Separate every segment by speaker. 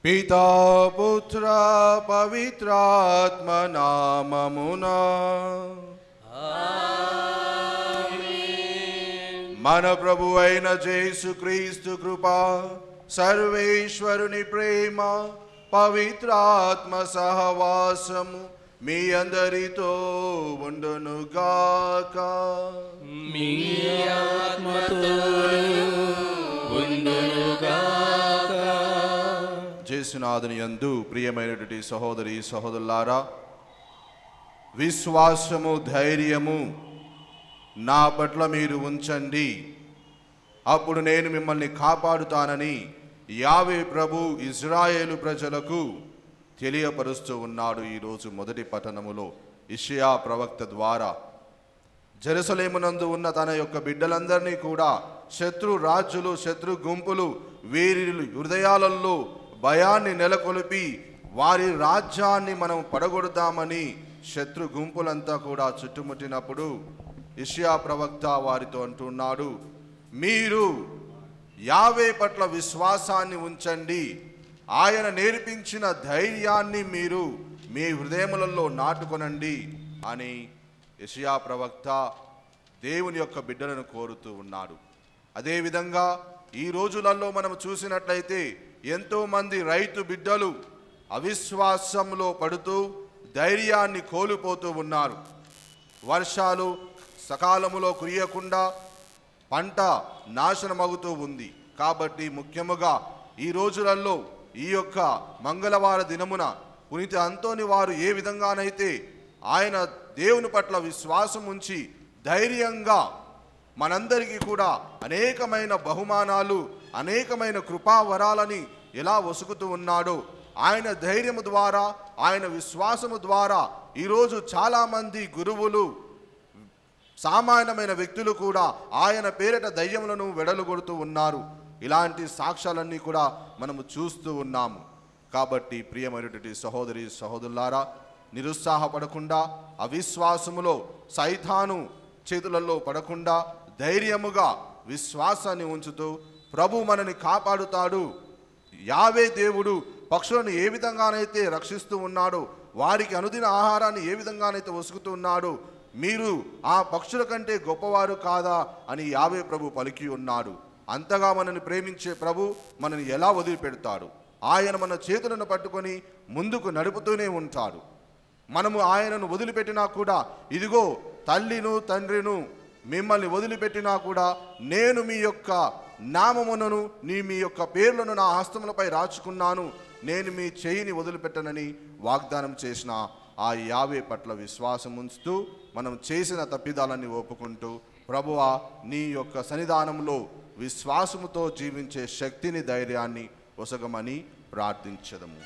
Speaker 1: పితా పుత్ర పవిత్రాత్మ నామమునా మన ప్రభు అయిన యేసుక్రీస్తు కృప, సర్వేశ్వరుని ప్రేమ, పవిత్రాత్మ సహవాసము మీ అందరితో ఉండునుగాక.
Speaker 2: మీ ఆత్మతో ఉండునుగాక.
Speaker 1: యేసునాథుని యందు ప్రియమైనటువంటి సహోదరి సహోదరులారా, విశ్వాసము ధైర్యము నా పట్ల మీరు ఉంచండి, అప్పుడు నేను మిమ్మల్ని కాపాడుతానని యావే ప్రభు ఇజ్రాయేలు ప్రజలకు తెలియపరుస్తూ ఉన్నాడు. ఈరోజు మొదటి పట్టణములో ఇషయా ప్రవక్త ద్వారా జెరూసలేమునందు ఉన్న తన యొక్క బిడ్డలందరినీ కూడా శత్రు రాజులు, శత్రు గుంపులు వీరి హృదయాలలో భయాన్ని నెలకొల్పి వారి రాజ్యాన్ని మనం పడగొడదామని శత్రు గుంపులంతా కూడా చుట్టుముట్టినప్పుడు ఇషయా ప్రవక్త వారితో అంటున్నాడు, మీరు యావే పట్ల విశ్వాసాన్ని ఉంచండి, ఆయన నేర్పించిన ధైర్యాన్ని మీరు మీ హృదయములలో నాటుకొనండి అని యెషయా ప్రవక్త దేవుని యొక్క బిడ్డలను కోరుతూ ఉన్నాడు. అదేవిధంగా ఈ రోజులలో మనం చూసినట్లయితే ఎంతోమంది రైతు బిడ్డలు అవిశ్వాసంలో పడుతూ ధైర్యాన్ని కోల్పోతూ ఉన్నారు. వర్షాలు సకాలములో కురియకుండా పంట నాశనమవుతూ ఉంది. కాబట్టి ముఖ్యముగా ఈ రోజులలో ఈ యొక్క మంగళవార దినమున పునీత అంతోని వారు ఏ విధంగానైతే ఆయన దేవుని పట్ల విశ్వాసం ఉంచి ధైర్యంగా మనందరికీ కూడా అనేకమైన బహుమానాలు, అనేకమైన కృపావరాలని ఎలా వసుకుతూ ఉన్నాడో, ఆయన ధైర్యము ద్వారా, ఆయన విశ్వాసము ద్వారా ఈరోజు చాలామంది గురువులు, సామాన్యమైన వ్యక్తులు కూడా ఆయన పేరిట దయ్యములను వెడలుగొడుతూ ఉన్నారు. ఇలాంటి సాక్ష్యాలన్నీ కూడా మనము చూస్తూ ఉన్నాము. కాబట్టి ప్రియమైనటువంటి సహోదరి సహోదరులారా, నిరుత్సాహపడకుండా, అవిశ్వాసములో సైతాను చేతులలో పడకుండా ధైర్యముగా విశ్వాసాన్ని ఉంచుతూ ప్రభు మనని కాపాడుతాడు. యావే దేవుడు పక్షులను ఏ విధంగానైతే రక్షిస్తూ ఉన్నాడో, వారికి అనుదిన ఆహారాన్ని ఏ విధంగానైతే వసుకుతూ ఉన్నాడో, మీరు ఆ పక్షుల కంటే గొప్పవారు కాదా అని యావే ప్రభు పలికి ఉన్నాడు. అంతగా మనని ప్రేమించే ప్రభు మనని ఎలా వదిలిపెడతాడు? ఆయన మన చేతులను పట్టుకొని ముందుకు నడుపుతూనే ఉంటాడు. మనము ఆయనను వదిలిపెట్టినా కూడా, ఇదిగో తల్లిను తండ్రిను మిమ్మల్ని వదిలిపెట్టినా కూడా నేను మీ యొక్క నామములను, మీ యొక్క పేర్లను నా హస్తములపై రాచుకున్నాను, నేను మీ చేయిని వదిలిపెట్టనని వాగ్దానం చేసిన ఆ యావే పట్ల విశ్వాసం ఉంచుతూ మనం చేసిన తప్పిదాలన్నీ ఒప్పుకుంటూ, ప్రభువా నీ యొక్క సన్నిధానంలో విశ్వాసముతో జీవించే శక్తిని, ధైర్యాన్ని ఒసగమని ప్రార్థించదము.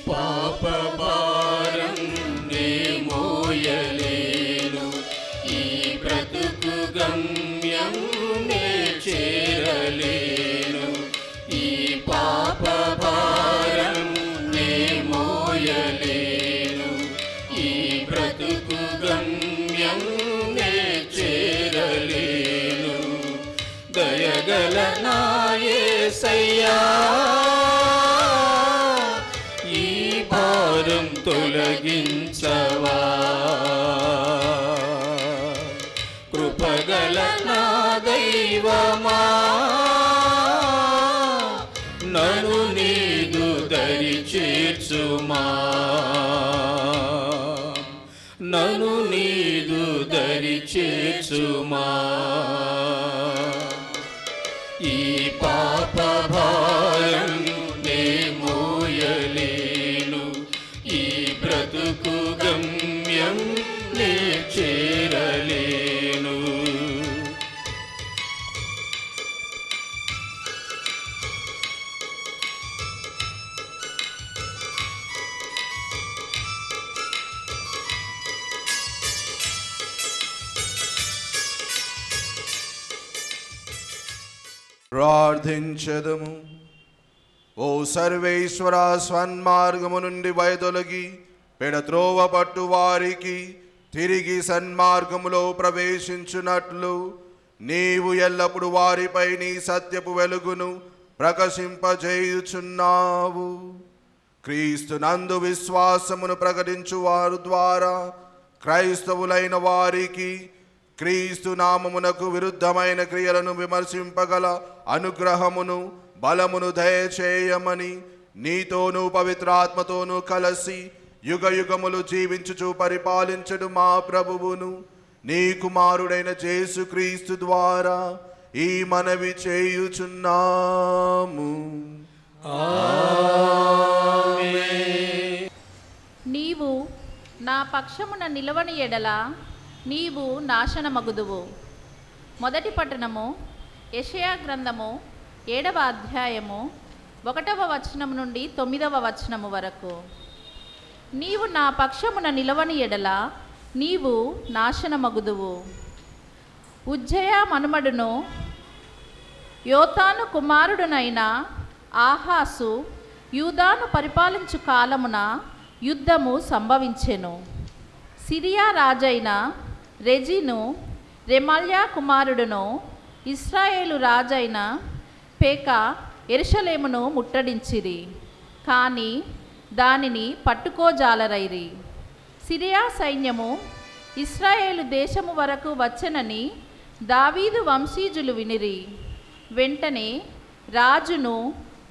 Speaker 2: పాప భారం నే మోయలేను, ఈ బ్రతుకు గమ్యం నే చేరలేను. ఈ పాప భారం నే మోయలేను, ఈ బ్రతుకు గమ్యం నే చేరలేను. దయగల నా యేసయ్యా తొలగించవా, కృపగల నా దైవమా నన్ను నీదు దరి చేర్చుమా, నన్ను నీదు దరి చేర్చుమా. ఈ పాప భారం నే మోయలేను, ఈ బ్రతుకు గమ్యం నే చేరలేను.
Speaker 1: ప్రార్థించదము. ఓ సర్వేశ్వర, సన్మార్గము నుండి వైదొలగి పెడత్రోవ పట్టు వారికి తిరిగి సన్మార్గములో ప్రవేశించున్నట్లు నీవు ఎల్లప్పుడు వారిపై నీ సత్యపు వెలుగును ప్రకాశింపజేయుచున్నావు. క్రీస్తు నందు విశ్వాసమును ప్రకటించు వారు ద్వారా క్రైస్తవులైన వారికి క్రీస్తు నామమునకు విరుద్ధమైన క్రియలను విమర్శింపగల అనుగ్రహమును బలమును దయచేయమని నీతోనూ పవిత్రాత్మతోనూ కలిసి యుగ యుగములు జీవించుచు పరిపాలించడు మా ప్రభువును నీ కుమారుడైన యేసుక్రీస్తు ద్వారా ఈ మనవి చేయుచున్నాము.
Speaker 3: నీవు నా పక్షమున నిలవని ఎడల నీవు నాశనమగుదువు. మొదటి పట్టణము యెషయా గ్రంథము 7వ అధ్యాయము 1వ వచనం నుండి 9వ వచనము వరకు. నీవు నా పక్షమున నిలవని ఎడల నీవు నాశనమగుదువు. ఉజ్జయ మనుమడును యోతాను కుమారుడునైన ఆహాసు యూదాను పరిపాలించు కాలమున యుద్ధము సంభవించెను. సిరియా రాజైన రెజీను రెమల్యా కుమారుడును ఇశ్రాయేలు రాజైన పేకా యెరూషలేమును ముట్టడించిరి, కానీ దానిని పట్టుకోజాలరైరి. సిరియా సైన్యము ఇశ్రాయేలు దేశము వరకు వచ్చెనని దావీదు వంశీజులు వినిరి. వెంటనే రాజును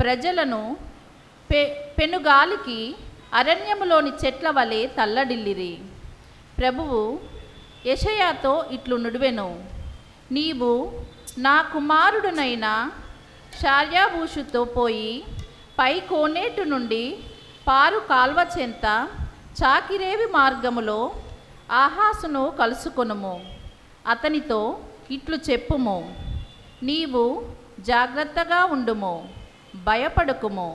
Speaker 3: ప్రజలను పెనుగాలికి అరణ్యములోని చెట్ల వలె తల్లడిల్లిరి. ప్రభువు యెషయాతో ఇట్లు నుడివెను, నీవు నా కుమారుడునైన షార్యాబూషుతో పోయి పై కోనేటు నుండి పారు కాల్వ చెంత చాకిరేవి మార్గములో ఆహాసును కలుసుకొనుము. అతనితో ఇట్లు చెప్పుము, నీవు జాగ్రత్తగా ఉండుము, భయపడకుము,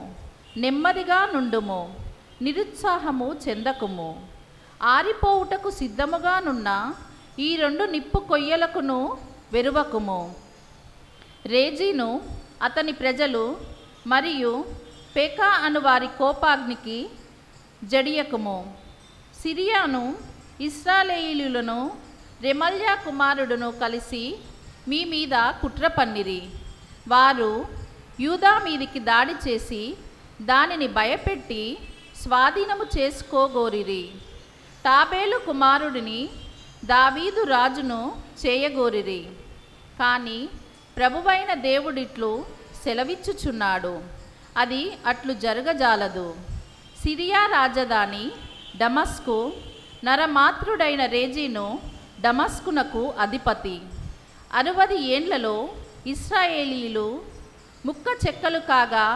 Speaker 3: నెమ్మదిగా నుండుము, నిరుత్సాహము చెందకుము. ఆరిపోవుటకు సిద్ధముగానున్న ఈ 2 నిప్పు కొయ్యలకును వెరువకుము. రేజీను అతని ప్రజలు మరియు పేకా అను వారి కోపాగ్నికి జడియకుము. సిరియాను ఇశ్రాయేలీయులను రెమల్యా కుమారుడును కలిసి మీ మీద కుట్ర పన్నిరి. వారు యూదా మీదికి దాడి చేసి దానిని భయపెట్టి స్వాధీనము చేసుకోగోరిరి. తాబేలు కుమారుడిని దావీదు రాజును చేయగోరిరి. కానీ ప్రభువైన దేవుడిట్లు సెలవిచ్చుచున్నాడు, అది అట్లు జరగజాలదు. సిరియా రాజధాని డమస్కు, నరమాత్రుడైన రేజీను డమస్కునకు అధిపతి. 60 ఏండ్లలో ఇశ్రాయేలీలు ముక్క చెక్కలు కాగా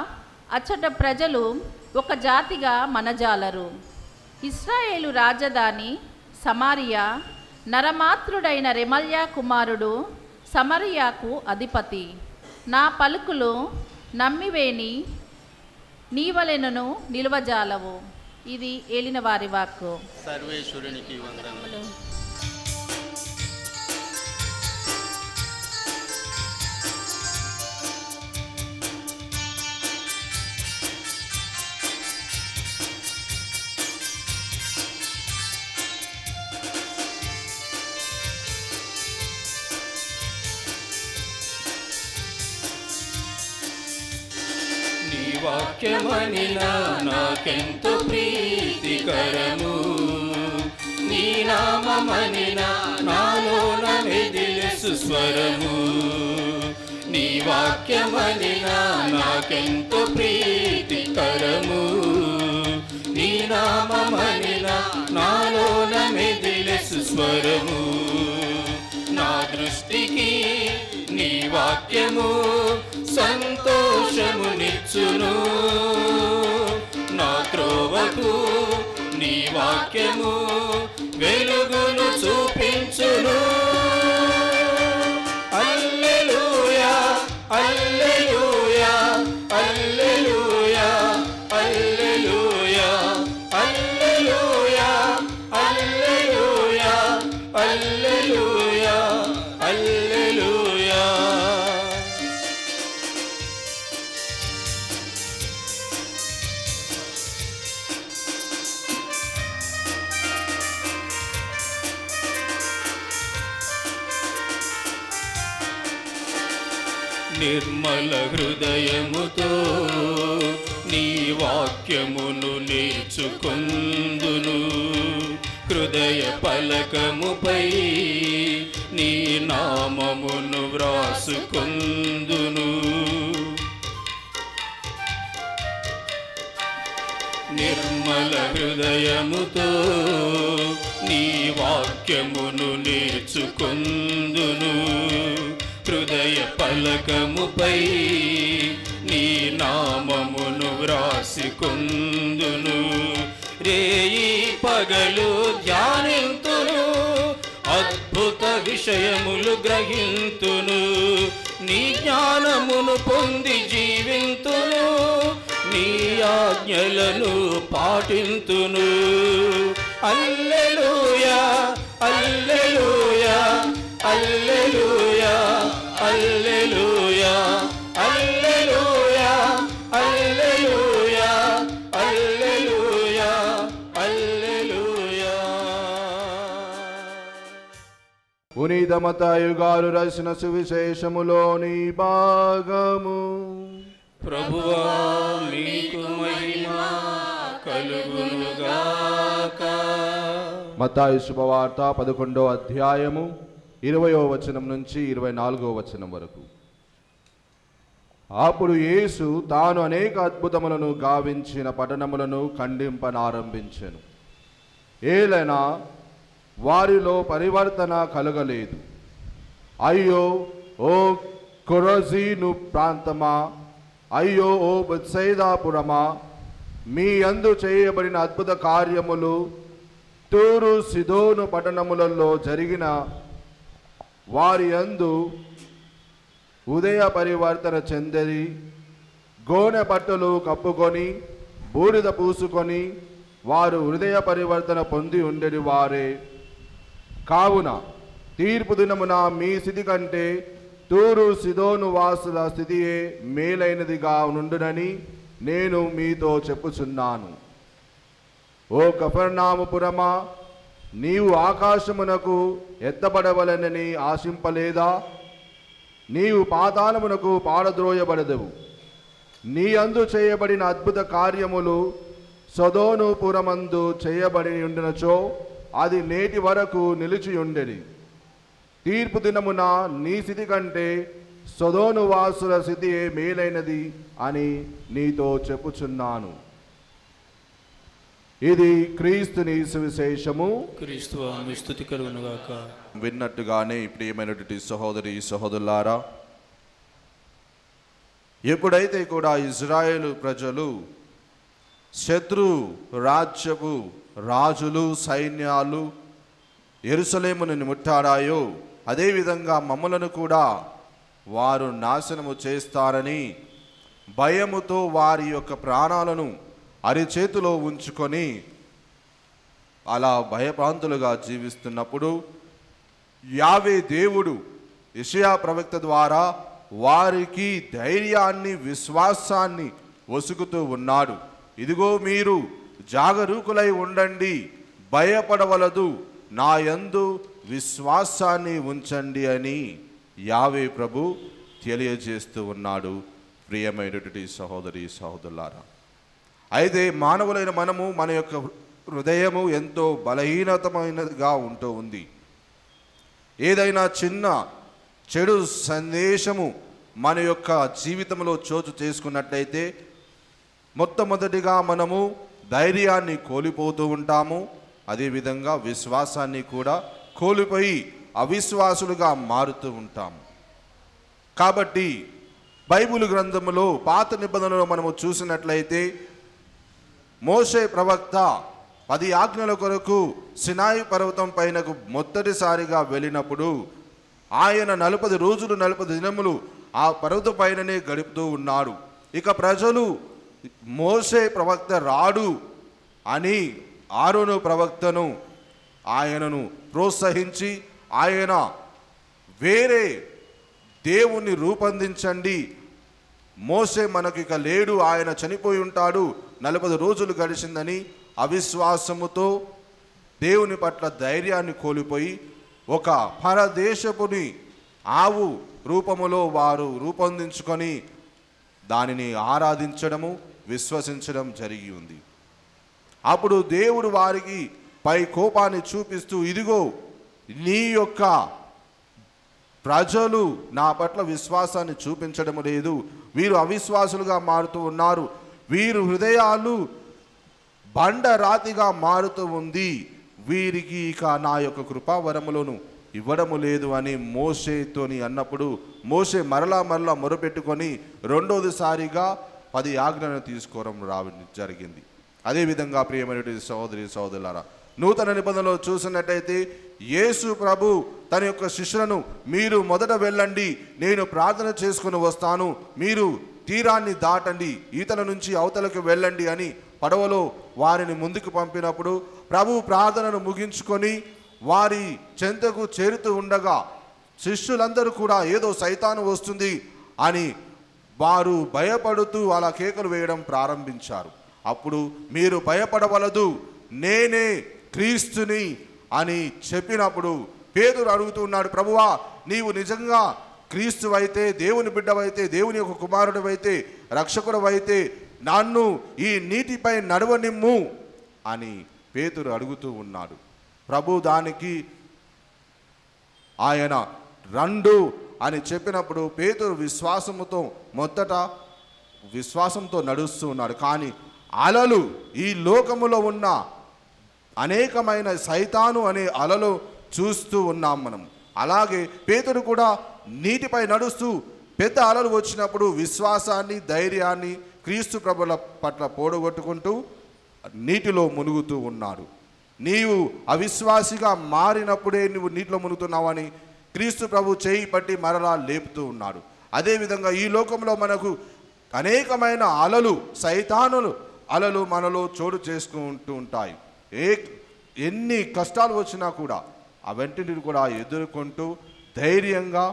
Speaker 3: అచ్చట ప్రజలు ఒక జాతిగా మనజాలరు. ఇశ్రాయేలు రాజధాని సమరియా, నరమాత్రుడైన రెమల్యా కుమారుడు సమరియాకు అధిపతి. నా పలుకులు నమ్మివేని నీవలెనను నిల్వజాలవు. ఇది ఏలిన వారి వాక్కు.
Speaker 2: సర్వేశ్వరునికి వందనములు. వాక్యమనినా నాకెంతో ప్రీతికరము, నీ నామమనినా నాలోన మెదిలే సుస్వరము. నీ వాక్యమనినా నాకెంతో ప్రీతికరము, నీ నామమనినా నాలోన మెదిలే సుస్వరము. నా దృష్టికి నీ వాక్యము సంతోషమునిచ్చును, నా త్రోవకు నీ వాక్యము వెలుగును చూపించును. హల్లెలూయా హల్లెలూయా హల్లెలూయా హల్లెలూయా హల్లెలూయా హల్లెలూయా హల్లెలూయా హల్లెలూయా. నిర్మల హృదయముతో నీ వాక్యమును నేర్చుకొందును. హృదయ పలకముపై నీ నామమును వ్రాసుకొందును. నిర్మల హృదయముతో నీ వాక్యమును నేర్చుకొందును. హృదయ పలకముపై నీ నామమును వ్రాసికొందును. రేయి పగలు ధ్యానింతును, అద్భుత విషయములు గ్రహింతును. నీ జ్ఞానమును పొంది జీవింతును, నీ ఆజ్ఞలను పాటింతును. హల్లెలూయా హల్లెలూయా హల్లెలూయా హల్లెలూయా హల్లెలూయా హల్లెలూయా హల్లెలూయా హల్లెలూయా.
Speaker 1: పునీత మత్తయి గారు రాసిన సువిశేషములోని భాగము.
Speaker 2: ప్రభువా మీకు మహిమ కలుగునుగాక.
Speaker 1: మత్తయి శుభవార్త 11వ అధ్యాయము 20వ వచనం నుంచి 24వ వచనం వరకు. అప్పుడు యేసు తాను అనేక అద్భుతములను గావించిన పట్టణములను ఖండింపనారంభించెను. ఏలైనా వారిలో పరివర్తన కలగలేదు. అయ్యో ఓ కొరజీను ప్రాంతమా, అయ్యో ఓ బెత్సైదాపురమా, మీ యందు చేయబడిన అద్భుత కార్యములు తూరు సిదోను పట్టణములలో జరిగిన వారి యందు ఉదయ పరివర్తన చెందరి, గోనె బట్టలు కప్పుకొని బూడిద పూసుకొని వారు హృదయ పరివర్తన పొంది ఉండేది వారే. కావున తీర్పు దినమున మీ స్థితి కంటే తూరు సిదోను వాసుల స్థితియే మేలైనదిగా నుండునని నేను మీతో చెప్పుచున్నాను. ఓ కఫర్నాముపురమా, నీవు ఆకాశమునకు ఎత్తబడవలనని ఆశింపలేదా? నీవు పాతాళమునకు పారద్రోయబడదవు. నీ అందు చేయబడిన అద్భుత కార్యములు సొదోను పురమందు చేయబడి ఉండినచో అది నేటి వరకు నిలిచియుండెడి. తీర్పు దినమున నీ స్థితి కంటే సొదోను వాసుల స్థితియే మేలైనది అని నీతో చెప్పుచున్నాను. ఇది క్రీస్తుని సువిశేషము.
Speaker 2: క్రీస్తువా మీ స్తుతి కలుగునుగాక.
Speaker 1: విన్నట్టుగానే ప్రియమైనటువంటి సహోదరి సహోదరులారా, ఎప్పుడైతే కూడా ఇజ్రాయేలు ప్రజలు శత్రు రాజ్యపు రాజులు సైన్యాలు యెరూషలేమును ముట్టాడాయో, అదేవిధంగా మమ్మలను కూడా వారు నాశనము చేస్తారని భయముతో వారి యొక్క ప్రాణాలను అరిచేతిలో ఉంచుకొని అలా భయభ్రాంతులుగా జీవిస్తున్నప్పుడు యావే దేవుడు యెషయా ప్రవక్త ద్వారా వారికి ధైర్యాన్ని విశ్వాసాన్ని వసుకుతూ ఉన్నాడు. ఇదిగో మీరు జాగరూకులై ఉండండి, భయపడవలదు, నా యందు విశ్వాసాన్ని ఉంచండి అని యావే ప్రభు తెలియజేస్తూ ఉన్నాడు. ప్రియమైనటువంటి సహోదరి సహోదరులారా, అయితే మానవులైన మనము మన యొక్క హృదయము ఎంతో బలహీనతమైనదిగా ఉంటూ ఉంది. ఏదైనా చిన్న చెడు సందేశము మన యొక్క జీవితంలో చోటు చేసుకున్నట్లయితే మొట్టమొదటిగా మనము ధైర్యాన్ని కోల్పోతూ ఉంటాము. అదేవిధంగా విశ్వాసాన్ని కూడా కోల్పోయి అవిశ్వాసులుగా మారుతూ ఉంటాము. కాబట్టి బైబిల్ గ్రంథములో పాత నిబంధనలో మనము చూసినట్లయితే మోషే ప్రవక్త 10 ఆజ్ఞల కొరకు సినాయి పర్వతం పైనకు మొదటిసారిగా వెళ్ళినప్పుడు ఆయన 40 రోజులు 40 దినములు ఆ పర్వతం పైననే గడుపుతూ ఉన్నాడు. ఇక ప్రజలు మోషే ప్రవక్త రాడు అని ఆరోను ప్రవక్తను ఆయనను ప్రోత్సహించి ఆయన వేరే దేవుణ్ణి రూపొందించండి, మోషే మనకిక లేడు, ఆయన చనిపోయి ఉంటాడు, 40 రోజులు గడిచిందని అవిశ్వాసముతో దేవుని పట్ల ధైర్యాన్ని కోల్పోయి ఒక పరదేశపుని ఆవు రూపములో వారు రూపొందించుకొని దానిని ఆరాధించడము విశ్వసించడం జరిగి ఉంది. అప్పుడు దేవుడు వారికి పై కోపాన్ని చూపిస్తూ, ఇదిగో నీ యొక్క ప్రజలు నా పట్ల విశ్వాసాన్ని చూపించడం లేదు, వీరు అవిశ్వాసులుగా మారుతూ ఉన్నారు, వీరు హృదయాలు బండరాతిగా మారుతూ ఉంది, వీరికి ఇక నా యొక్క కృపావరములను ఇవ్వడము లేదు అని మోషేతోని అన్నప్పుడు మోషే మరలా మొరపెట్టుకొని రెండోదిసారిగా 10 ఆజ్ఞలను తీసుకోవడం జరిగింది. అదేవిధంగా ప్రియమైన సహోదరి సహోదరులారా, నూతన నిబంధనలో చూసినట్టయితే యేసు ప్రభు తన యొక్క శిష్యులను, మీరు మొదట వెళ్ళండి, నేను ప్రార్థన చేసుకుని వస్తాను, మీరు తీరాన్ని దాటండి, ఈతల నుంచి అవతలకు వెళ్ళండి అని పడవలో వారిని ముందుకు పంపినప్పుడు ప్రభు ప్రార్థనను ముగించుకొని వారి చెంతకు చేరుతూ ఉండగా శిష్యులందరూ కూడా ఏదో సైతాను వస్తుంది అని వారు భయపడుతూ అలా కేకలు వేయడం ప్రారంభించారు. అప్పుడు మీరు భయపడవలదు, నేనే క్రీస్తుని అని చెప్పినప్పుడు పేతురు అడుగుతున్నాడు, ప్రభువా నీవు నిజంగా క్రీస్తువైతే, దేవుని బిడ్డవైతే, దేవుని యొక్క కుమారుడివైతే, రక్షకుడవైతే నన్ను ఈ నీటిపై నడవనిమ్ము అని పేతురు అడుగుతూ ఉన్నాడు. ప్రభు దానికి ఆయన రండు అని చెప్పినప్పుడు పేతురు విశ్వాసంతో నడుస్తూ ఉన్నాడు. కానీ అలలు, ఈ లోకములో ఉన్న అనేకమైన సైతాను అనే అలలు చూస్తూ ఉన్నాం మనం. అలాగే పేతురు కూడా నీటిపై నడుస్తూ పెద్ద అలలు వచ్చినప్పుడు విశ్వాసాన్ని, ధైర్యాన్ని క్రీస్తు ప్రభుల పట్ల పోడగొట్టుకుంటూ నీటిలో మునుగుతూ ఉన్నాడు. నీవు అవిశ్వాసిగా మారినప్పుడే నువ్వు నీటిలో మునుగుతున్నావని క్రీస్తు ప్రభు చేయి పట్టి మరలా లేపుతూ ఉన్నాడు. అదేవిధంగా ఈ లోకంలో మనకు అనేకమైన అలలు, సైతానులు అలలు మనలో చోటు చేసుకుంటూ ఉంటాయి. ఎన్ని కష్టాలు వచ్చినా కూడా అవన్నిటిని కూడా ఎదుర్కొంటూ ధైర్యంగా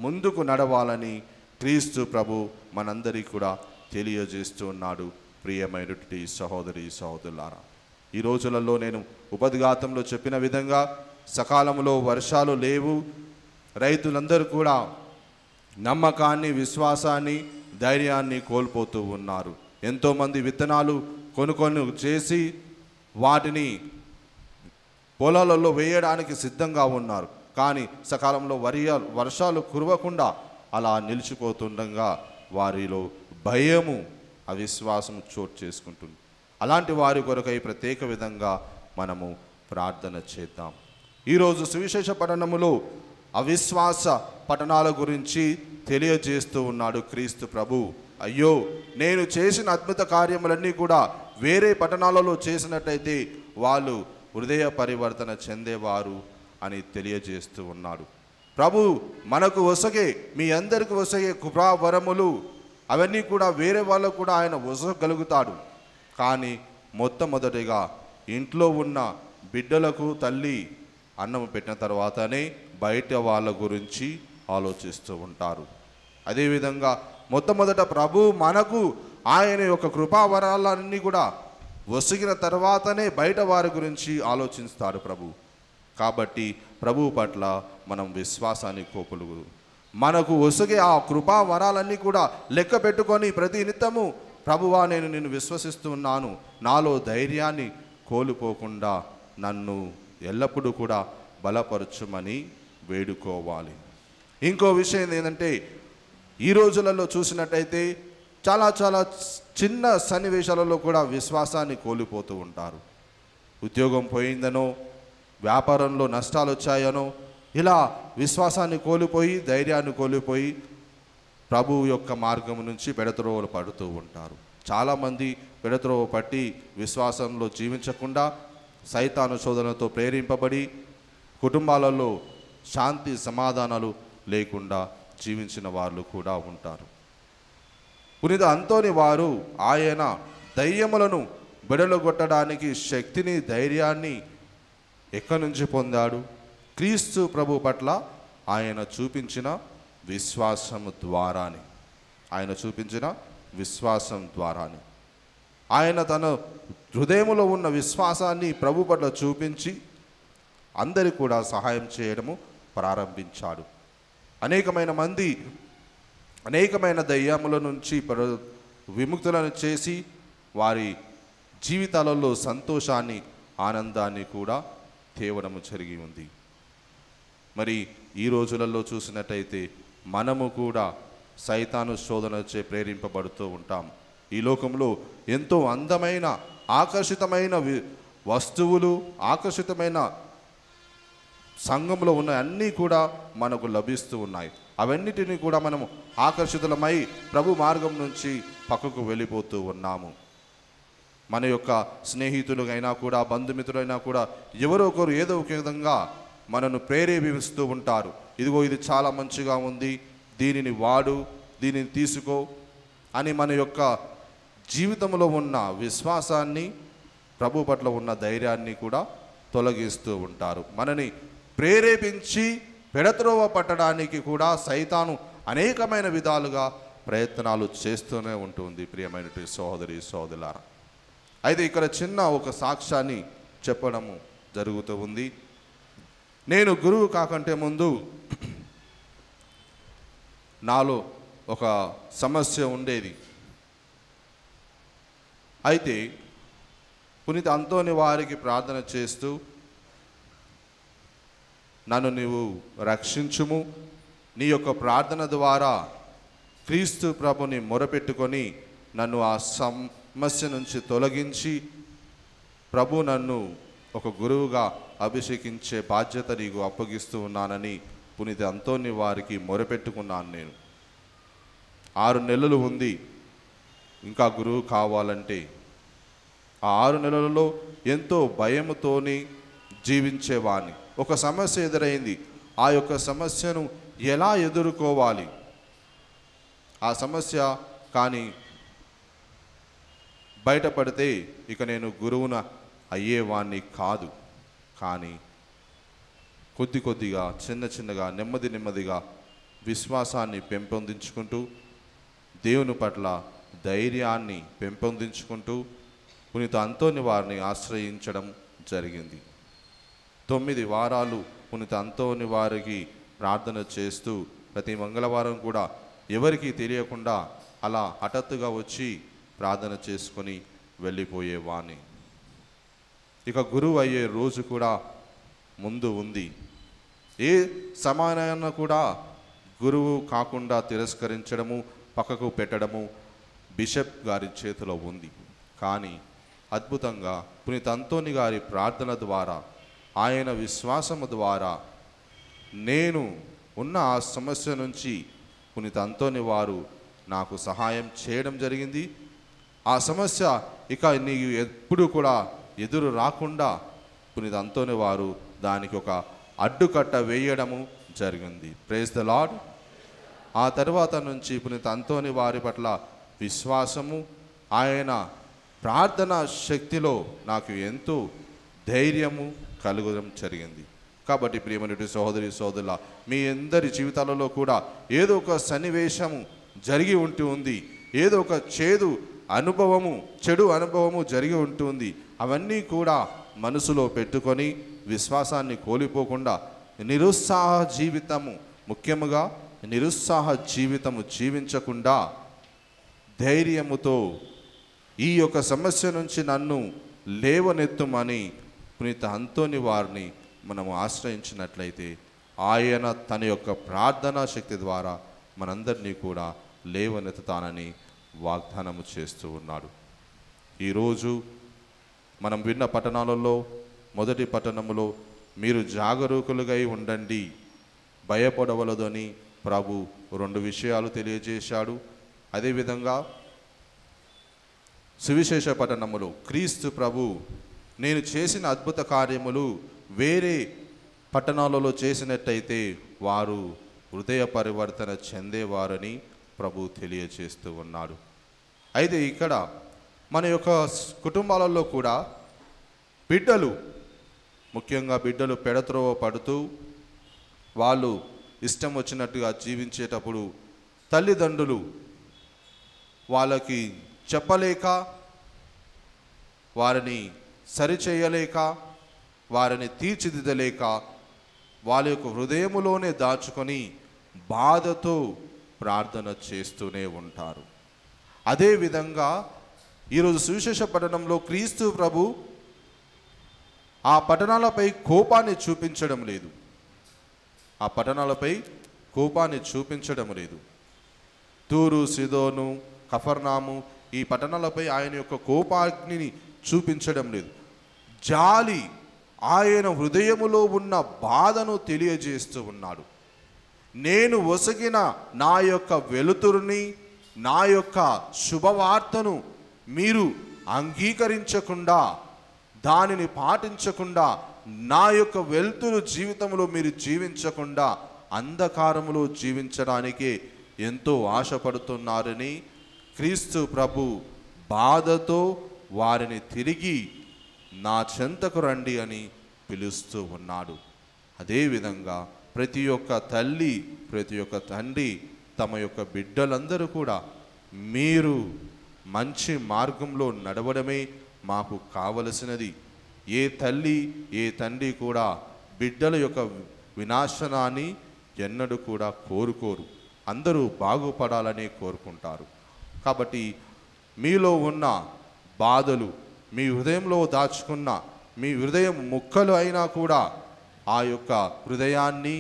Speaker 1: ముందుకు నడవాలని క్రీస్తు ప్రభు మనందరికీ కూడా తెలియజేస్తూ ఉన్నాడు. ప్రియమైనటువంటి సహోదరి సహోదరులారా, ఈ రోజులలో నేను ఉపద్ఘాతంలో చెప్పిన విధంగా సకాలంలో వర్షాలు లేవు, రైతులందరూ కూడా నమ్మకాన్ని, విశ్వాసాన్ని, ధైర్యాన్ని కోల్పోతూ ఉన్నారు. ఎంతోమంది విత్తనాలు కొనుగోలు చేసి వాటిని పొలాలలో వేయడానికి సిద్ధంగా ఉన్నారు. కానీ సకాలంలో వర్షాలు కురవకుండా అలా నిలిచిపోతుండగా వారిలో భయము, అవిశ్వాసం చోటు చేసుకుంటుంది. అలాంటి వారి కొరకై ప్రత్యేక విధంగా మనము ప్రార్థన చేద్దాం. ఈరోజు సువిశేష పఠనములో అవిశ్వాస పఠనాల గురించి తెలియజేస్తూ ఉన్నాడు క్రీస్తు ప్రభు. అయ్యో, నేను చేసిన అద్భుత కార్యములన్నీ కూడా వేరే పట్టణాలలో చేసినట్టయితే వాళ్ళు హృదయ పరివర్తన చెందేవారు అని తెలియజేస్తూ ఉన్నాడు. ప్రభు మనకు వసగే, మీ అందరికి వసగే కృపావరములు అవన్నీ కూడా వేరే వాళ్ళకు కూడా ఆయన వసగలుగుతాడు. కానీ మొట్టమొదటిగా ఇంట్లో ఉన్న బిడ్డలకు తల్లి అన్నం పెట్టిన తర్వాతనే బయట వాళ్ళ గురించి ఆలోచిస్తూ ఉంటారు. అదేవిధంగా మొట్టమొదట ప్రభు మనకు ఆయన యొక్క కృపావరాలన్నీ కూడా వసిగిన తర్వాతనే బయట వారి గురించి ఆలోచిస్తాడు ప్రభు. కాబట్టి ప్రభు పట్ల మనం విశ్వాసాన్ని కోపులుగు, మనకు వసిగే ఆ కృపావరాలన్నీ కూడా లెక్క పెట్టుకొని ప్రతి నిత్యము ప్రభువా నేను నిన్ను విశ్వసిస్తూ ఉన్నాను, నాలో ధైర్యాన్ని కోల్పోకుండా నన్ను ఎల్లప్పుడూ కూడా బలపరచుమని వేడుకోవాలి. ఇంకో విషయం ఏంటంటే, ఈ రోజులలో చూసినట్టయితే చాలా చిన్న సన్నివేశాలలో కూడా విశ్వాసాన్ని కోల్పోతూ ఉంటారు. ఉద్యోగం పోయిందనో, వ్యాపారంలో నష్టాలు వచ్చాయనో, ఇలా విశ్వాసాన్ని కోల్పోయి, ధైర్యాన్ని కోల్పోయి ప్రభువు యొక్క మార్గం నుంచి పెడత్రోవలు పడుతూ ఉంటారు. చాలామంది పెడత్రోవ పట్టి విశ్వాసంలో జీవించకుండా సైతాను శోధనతో ప్రేరింపబడి కుటుంబాలలో శాంతి సమాధానాలు లేకుండా జీవించిన వాళ్ళు కూడా ఉంటారు. పునీత అంతోని వారు ఆయన దయ్యములను బెడలగొట్టడానికి శక్తిని, ధైర్యాన్ని ఎక్కడి నుంచి పొందాడు? క్రీస్తు ప్రభు పట్ల ఆయన చూపించిన విశ్వాసము ద్వారానే. ఆయన తన హృదయములో ఉన్న విశ్వాసాన్ని ప్రభు పట్ల చూపించి అందరికీ కూడా సహాయం చేయడము ప్రారంభించాడు. అనేకమైన మంది అనేకమైన దయ్యముల నుంచి విముక్తులను చేసి వారి జీవితాలలో సంతోషాన్ని ఆనందాన్ని కూడా తేవడము జరిగి ఉంది. మరి ఈ రోజులలో చూసినట్టయితే మనము కూడా సైతాను శోధనచే ప్రేరింపబడుతూ ఉంటాం. ఈ లోకంలో ఎంతో అందమైన ఆకర్షితమైన వస్తువులు, ఆకర్షితమైన సంఘంలో ఉన్న అన్నీ కూడా మనకు లభిస్తూ ఉన్నాయి. అవన్నిటిని కూడా మనము ఆకర్షితులమై ప్రభు మార్గం నుంచి పక్కకు వెళ్ళిపోతూ ఉన్నాము. మన యొక్క స్నేహితులైనా కూడా, బంధుమిత్రులైనా కూడా ఎవరో ఒకరు ఏదో ఒక విధంగా మనను ప్రేరేపిస్తూ ఉంటారు. ఇదిగో ఇది చాలా మంచిగా ఉంది, దీనిని వాడు, దీనిని తీసుకో అని మన యొక్క జీవితంలో ఉన్న విశ్వాసాన్ని, ప్రభు పట్ల ఉన్న ధైర్యాన్ని కూడా తొలగిస్తూ ఉంటారు. మనని ప్రేరేపించి పెడత్రోవ పట్టడానికి కూడా సైతాను అనేకమైన విధాలుగా ప్రయత్నాలు చేస్తూనే ఉంటుంది. ప్రియమైన సహోదరి సహోదరులారా, అయితే ఇక్కడ చిన్న ఒక సాక్ష్యాన్ని చెప్పడము జరుగుతూ ఉంది. నేను గురువు కాకంటే ముందు నాలో ఒక సమస్య ఉండేది. అయితే పునీత అంతోని వారికి ప్రార్థన చేస్తూ, నన్ను నీవు రక్షించుము, నీ యొక్క ప్రార్థన ద్వారా క్రీస్తు ప్రభుని మొరపెట్టుకొని నన్ను ఆ సమస్య నుంచి తొలగించి ప్రభు నన్ను ఒక గురువుగా అభిషేకించే బాధ్యత నీకు అప్పగిస్తూ ఉన్నానని పునీత అంతోని వారికి మొరపెట్టుకున్నాను. నేను 6 నెలలు ఉంది ఇంకా గురువు కావాలంటే. ఆ 6 నెలలలో ఎంతో భయముతోని జీవించేవాడిని. ఒక సమస్య ఎదురైంది, ఆ యొక్క సమస్యను ఎలా ఎదుర్కోవాలి, ఆ సమస్య కానీ బయటపడితే ఇక నేను గురువున అయ్యేవాణ్ణి కాదు. కానీ కొద్ది కొద్దిగా, చిన్న చిన్నగా, నెమ్మదిగా విశ్వాసాన్ని పెంపొందించుకుంటూ, దేవుని పట్ల ధైర్యాన్ని పెంపొందించుకుంటూ పునీత అంతోని వారిని ఆశ్రయించడం జరిగింది. 9 వారాలు పునీత అంతోని వారికి ప్రార్థన చేస్తూ ప్రతి మంగళవారం కూడా ఎవరికీ తెలియకుండా అలా హఠాత్తుగా వచ్చి ప్రార్థన చేసుకొని వెళ్ళిపోయేవాణ్ణి. ఇక గురువు అయ్యే రోజు కూడా ముందు ఉంది. ఏ సమయాన కూడా గురువు కాకుండా తిరస్కరించడము, పక్కకు పెట్టడము బిషప్ గారి చేతిలో ఉంది. కానీ అద్భుతంగా పునీత అంతోని గారి ప్రార్థన ద్వారా, ఆయన విశ్వాసము ద్వారా నేను ఉన్న ఆ సమస్య నుంచి పునీత అంతోని వారు నాకు సహాయం చేయడం జరిగింది. ఆ సమస్య ఇక నీకు ఎప్పుడు కూడా ఎదురు రాకుండా పునీత అంతోని వారు దానికి ఒక అడ్డుకట్ట వేయడము జరిగింది. Praise the lord. ఆ తర్వాత నుంచి పునీత అంతోని వారి పట్ల విశ్వాసము, ఆయన ప్రార్థన శక్తిలో నాకు ఎంతో ధైర్యము కలగడం జరిగింది. కాబట్టి ప్రియమైన సహోదరి సహోదరుల, మీ అందరి జీవితాలలో కూడా ఏదో ఒక సన్నివేశము జరిగి ఉంటుంది, ఏదో ఒక చెడు అనుభవము జరిగి ఉంటుంది. అవన్నీ కూడా మనసులో పెట్టుకొని విశ్వాసాన్ని కోల్పోకుండా నిరుత్సాహ జీవితము, ముఖ్యముగా నిరుత్సాహ జీవితము జీవించకుండా ధైర్యముతో ఈ యొక్క సమస్య నుంచి నన్ను లేవనెత్తుమని పునీత అంతోని వారిని మనము ఆశ్రయించినట్లయితే ఆయన తన యొక్క ప్రార్థనా శక్తి ద్వారా మనందరినీ కూడా లేవనెత్తుతానని వాగ్దానము చేస్తూ ఉన్నాడు. ఈరోజు మనం విన్న పట్టణాలలో మొదటి పట్టణములో మీరు జాగరూకులుగా ఉండండి, భయపడవలదని ప్రభు 2 విషయాలు తెలియజేశాడు. అదేవిధంగా సువిశేష పట్టణములో క్రీస్తు ప్రభు నేను చేసిన అద్భుత కార్యములు వేరే పట్టణాలలో చేసినట్టయితే వారు హృదయ పరివర్తన చెందేవారని ప్రభు తెలియజేస్తూ ఉన్నాడు. అయితే ఇక్కడ మన యొక్క కుటుంబాలలో కూడా బిడ్డలు, ముఖ్యంగా బిడ్డలు పెడత్రోవ పడుతూ వాళ్ళు ఇష్టం వచ్చినట్టుగా జీవించేటప్పుడు తల్లిదండ్రులు వాళ్ళకి చెప్పలేక, వారిని సరిచేయలేక, వారిని తీర్చిదిద్దలేక వాళ్ళ యొక్క హృదయములోనే దాచుకొని బాధతో ప్రార్థన చేస్తూనే ఉంటారు. అదేవిధంగా ఈరోజు సువిశేష పట్టణంలో క్రీస్తు ప్రభు ఆ పట్టణాలపై కోపాన్ని చూపించడం లేదు. ఆ పట్టణాలపై కోపాన్ని చూపించడం లేదు. తూరు, సిదోను, కఫర్నాము ఈ పట్టణాలపై ఆయన యొక్క కోపాగ్నిని చూపించడం లేదు. జాలి, ఆయన హృదయములో ఉన్న బాధను తెలియజేస్తూ ఉన్నాడు. నేను ఒసగిన నా యొక్క వెలుతురుని, నా యొక్క శుభవార్తను మీరు అంగీకరించకుండా, దానిని పాటించకుండా, నా యొక్క వెలుతురు జీవితంలో మీరు జీవించకుండా అంధకారములో జీవించడానికే ఎంతో ఆశపడుతున్నారని క్రీస్తు ప్రభు బాధతో వారిని తిరిగి నా చెంతకు రండి అని పిలుస్తూ ఉన్నాడు. అదేవిధంగా ప్రతి ఒక్క తల్లి, ప్రతి ఒక్క తండ్రి తమ యొక్క బిడ్డలందరూ కూడా మీరు మంచి మార్గంలో నడవడమే మాకు కావలసినది. ఏ తల్లి, ఏ తండ్రి కూడా బిడ్డల యొక్క వినాశనాన్ని ఎన్నడూ కూడా కోరుకోరు. అందరూ బాగుపడాలని కోరుకుంటారు. కాబట్టి మీలో ఉన్న బాధలు, మీ హృదయంలో దాచుకున్న మీ హృదయం ముక్కలు అయినా కూడా ఆ యొక్క హృదయాన్ని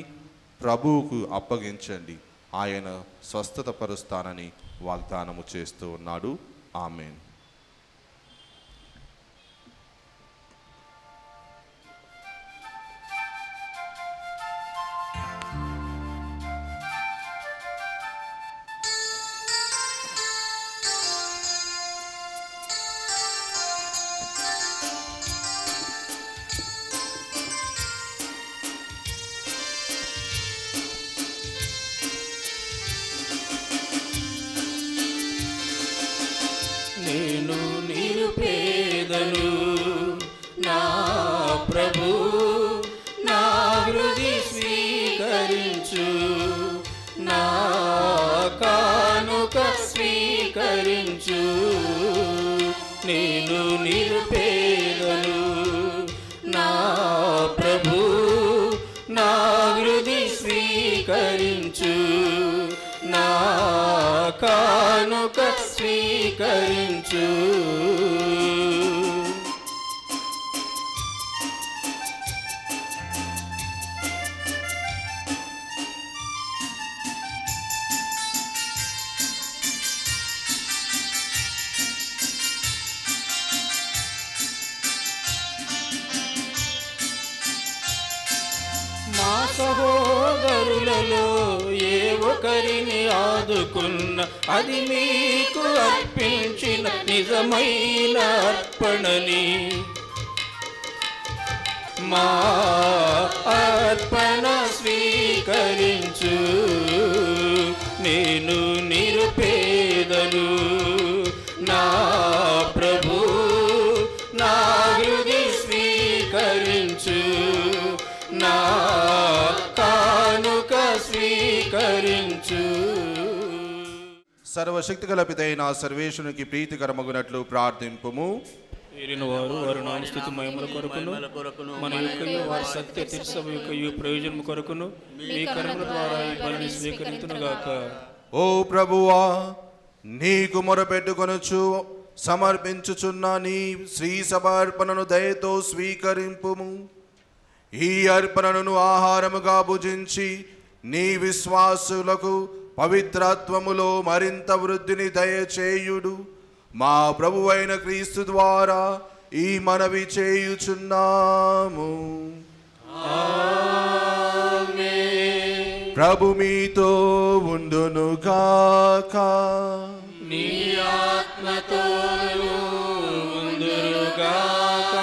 Speaker 1: ప్రభువుకు అప్పగించండి. ఆయన స్వస్థత పరుస్తానని వాగ్దానము చేస్తూ ఉన్నాడు. ఆమేన్.
Speaker 2: నేను నిరుపేదను నా ప్రభు, నా హృది స్వీకరించు, నా కానుక స్వీకరించు. నేను నిరుపేదను నా ప్రభు, నా హృది స్వీకరించు, నా కానుక స్వీకరించు. మా సహోదరులలో ఏ ఒకరిని ఆదుకున్న అది మీకు అర్పించిన నిజమైన అర్పణని. మా అర్పణ స్వీకరించు. నేను నిరుపేదను నా ప్రభు, నా హృది స్వీకరించు, నా కానుక స్వీకరించు.
Speaker 1: సర్వశక్తిగల పితైన సర్వేశ్వరునికి ప్రీతికరమగునట్లు ప్రార్థింపుము.
Speaker 2: ఏలిన వారు వారి నామస్తుతి మహిమల కొరకును, మన యొక్కయు వారి సత్య తీర్సభ యొక్కయు ప్రయోజనము కొరకును మీ కర్మల ద్వారా ఈ పనిని స్వీకరించునుగాక.
Speaker 1: ఓ ప్రభువా, నీకు మొరపెట్టుకొనుచు సమర్పించుచున్న నీ శ్రీ సభార్పణను దయతో స్వీకరింపుము. ఈ అర్పణను ఆహారముగా భుజించి నీ విశ్వాసులకు పవిత్రత్వములో మరింత వృద్ధిని దయచేయుడు. మా ప్రభువైన క్రీస్తు ద్వారా ఈ మనవి చేయుచున్నాము. ప్రభు మీతో ఉండునుగాక.
Speaker 2: నీ ఆత్మతోను ఉందురుగాక.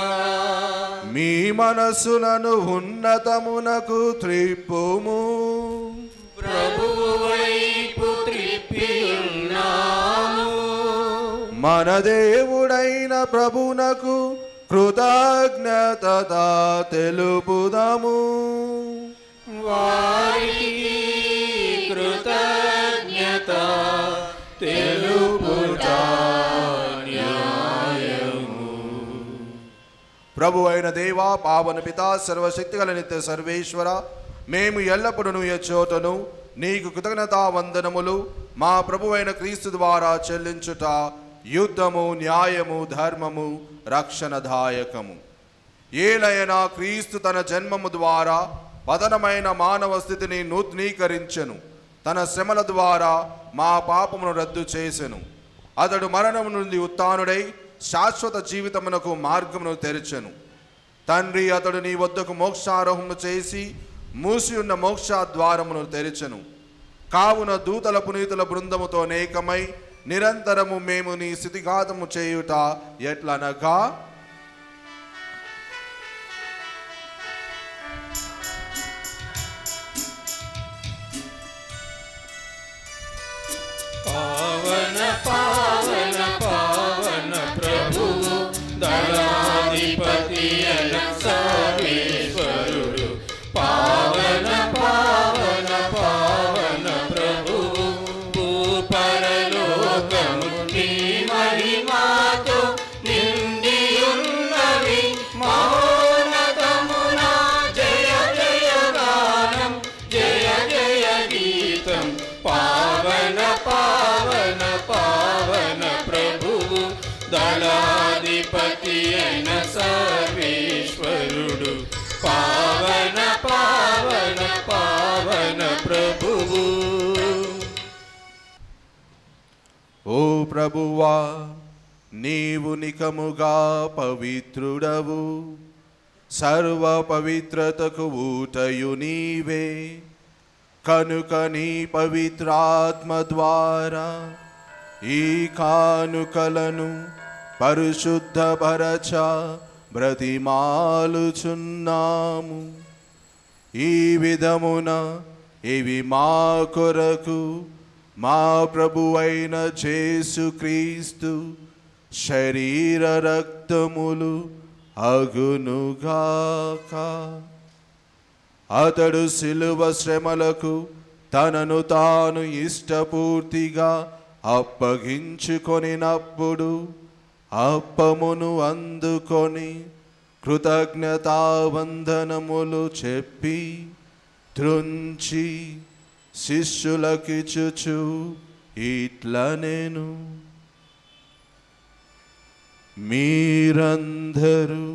Speaker 1: మీ మనస్సులను ఉన్నతమునకు త్రిప్పుము.
Speaker 2: ప్రభువు వైపు త్రిప్పియున్నాము.
Speaker 1: మన దేవుడైన ప్రభునకు కృతజ్ఞత తెలుపుదాము.
Speaker 2: వారికి కృతజ్ఞత తెలుపుట న్యాయము.
Speaker 1: ప్రభు అయిన దేవా, పావన పితా, సర్వశక్తిగల నిత్య సర్వేశ్వర, మేము ఎల్లప్పుడూ ఎచ్చోటను నీకు కృతజ్ఞతా వందనములు మా ప్రభువైన క్రీస్తు ద్వారా చెల్లించుట యుద్ధము, న్యాయము, ధర్మము, రక్షణదాయకము. ఏలైనా క్రీస్తు తన జన్మము ద్వారా పతనమైన మానవ స్థితిని నూతనీకరించెను. తన శ్రమల ద్వారా మా పాపమును రద్దు చేసెను. అతడు మరణము నుండి ఉత్థానుడై శాశ్వత జీవితమునకు మార్గమును తెరిచెను. తండ్రి, అతడు నీ వద్దకు మోక్షారోహము చేసి మూసి ఉన్న మోక్ష ద్వారమును తెరిచెను. కావున దూతల పునీతుల బృందముతో నేకమై నిరంతరము మేము నీ స్థితిఘాతము చేయుట ఎట్లనగా,
Speaker 2: పావన పావన పావన ప్రభువు దళాధిపతి అయిన సర్వేశ్వరుడు. పావన పావన పావన ప్రభువు భూపరలోకము నీ మహిమతో నిండి ఉన్నవి. మహోన్నతమున జయ జయ గానం, జయ జయ గీతం. పావన పావన పావన ప్రభువు దళాధిపతి అయిన సర్వేశ్వరుడు. పావన పావన పావన ప్రభువు.
Speaker 1: ఓ ప్రభువా, నీవు నికముగా పవిత్రుడవు. సర్వ పవిత్రతకు ఊటయు నీవే. కనుక నీ పవిత్రాత్మ ద్వారా ఈ కానుకలను పరిశుద్ధపరచ బ్రతిమాలుచున్నాము. ఈ విధమున ఇవి మా కొరకు మా ప్రభువైన యేసుక్రీస్తు శరీర రక్తములు అగునుగాక. అతడు శిలువ శ్రమలకు తనను తాను ఇష్టపూర్తిగా అప్పగించుకొనినప్పుడు అప్పమును అందుకొని కృతజ్ఞతావందనములు చెప్పి త్రుంచి శిష్యులకిచ్చుచు ఇట్లనెను, మీరందరూ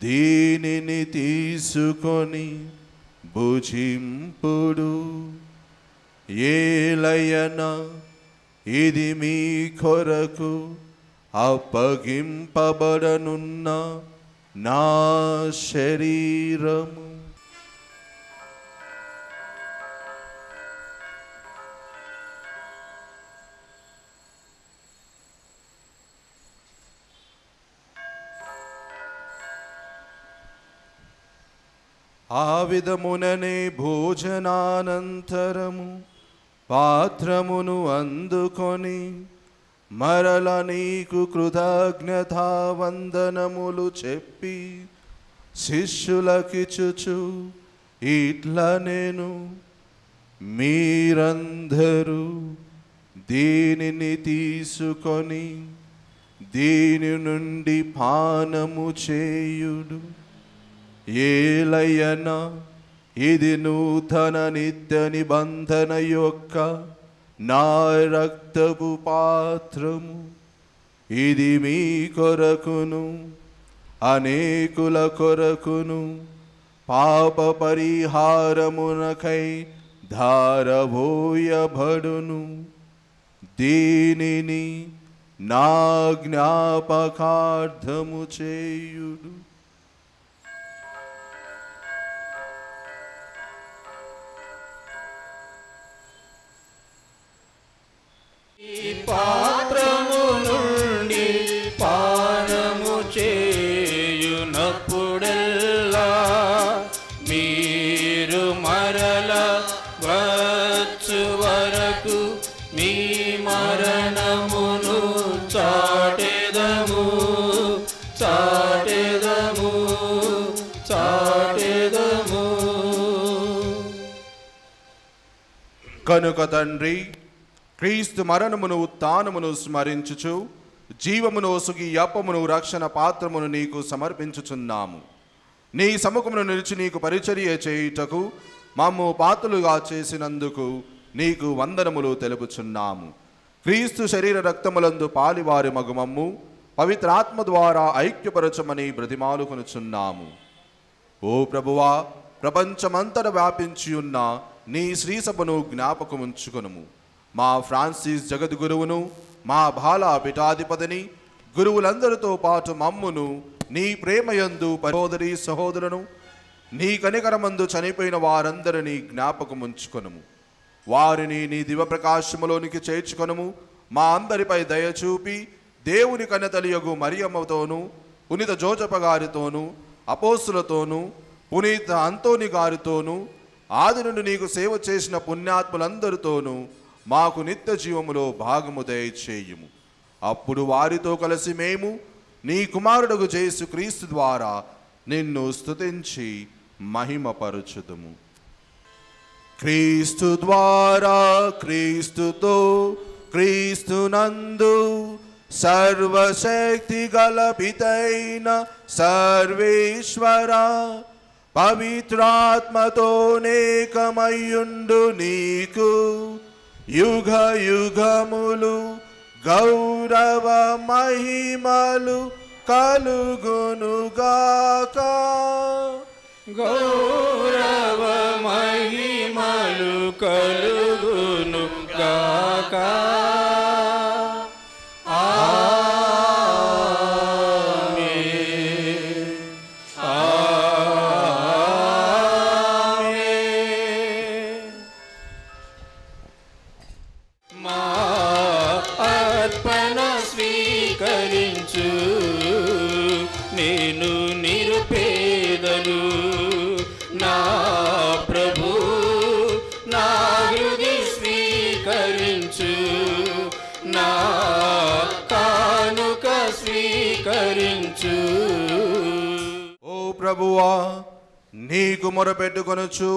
Speaker 1: దీనిని తీసుకొని భుజింపుడు. ఏలయనా ఇది మీ కొరకు అప్పగింపబడనున్న నా శరీరము. ఆ విధముననే భోజనానంతరము పాత్రమును అందుకొని మరల నీకు కృతజ్ఞతావందనములు చెప్పి శిష్యులకిచ్చుచు ఇట్లనెను, మీరందరూ దీనిని తీసుకొని దీని నుండి పానము చేయుడు. ఏలయనా ఇది నూతన నిత్య నిబంధన యొక్క నా రక్తపు పాత్రము. ఇది మీ కొరకును అనేకుల కొరకును పాప పరిహారమునకై ధారబోయబడును. దీనిని నా జ్ఞాపకార్థము చేయుడు.
Speaker 2: పాత్రము నుండి పానము చేయునప్పుడెల్లా మీరు మరల వచ్చు వరకు మీ మరణమును చాటెదము చాటెదము చాటెదము.
Speaker 1: కనుక తండ్రి, క్రీస్తు మరణమును ఉత్థానమును స్మరించుచు జీవమును ఒసుగి అప్పమును రక్షణ పాత్రమును నీకు సమర్పించుచున్నాము. నీ సముఖమును నిలిచి నీకు పరిచర్య చేయుటకు మమ్ము పాత్రులుగా చేసినందుకు నీకు వందనములు తెలుపుచున్నాము. క్రీస్తు శరీర రక్తములందు పాలివారి మగుమమ్ము పవిత్రాత్మ ద్వారా ఐక్యపరచమని బ్రతిమాలుకొనుచున్నాము. ఓ ప్రభువా, ప్రపంచమంతట వ్యాపించి ఉన్న నీ శ్రీసభను జ్ఞాపకముంచుకొనుము. మా ఫ్రాన్సిస్ జగద్గురువును, మా బాల పీఠాధిపతిని, గురువులందరితో పాటు మమ్మును నీ ప్రేమయందు సహోదరి సహోదరులను, నీ కనికరమందు చనిపోయిన వారందరినీ జ్ఞాపకముంచుకొనుము. వారిని నీ దివ్యప్రకాశములోనికి చేర్చుకొనుము. మా అందరిపై దయచూపి దేవుని కన్యతలియగు మరియమ్మతోనూ, పునీత జోజప్ప గారితోనూ, అపోస్తులతోనూ, పునీత అంతోని గారితోనూ, ఆది నుండి నీకు సేవ చేసిన పుణ్యాత్ములందరితోనూ మాకు నిత్య జీవములో భాగము దయచేయుము. అప్పుడు వారితో కలిసి మేము నీ కుమారుడు యేసు క్రీస్తు ద్వారా నిన్ను స్తుతించి మహిమపరచుదుము. క్రీస్తు ద్వారా, క్రీస్తుతో, క్రీస్తునందు సర్వశక్తి గల పితైన సర్వేశ్వర పవిత్రాత్మతో నేకమయ్యుండు నీకు యుగ యుగములు గౌరవ మహిమలు కలుగునుగాక.
Speaker 2: గౌరవ మహిమలు కలుగునుగాక. నేను నిరుపేదను నా ప్రభు, నా హృది స్వీకరించు, నా కానుక స్వీకరించు.
Speaker 1: ఓ ప్రభువా, నీకు మొరపెట్టుకొనుచు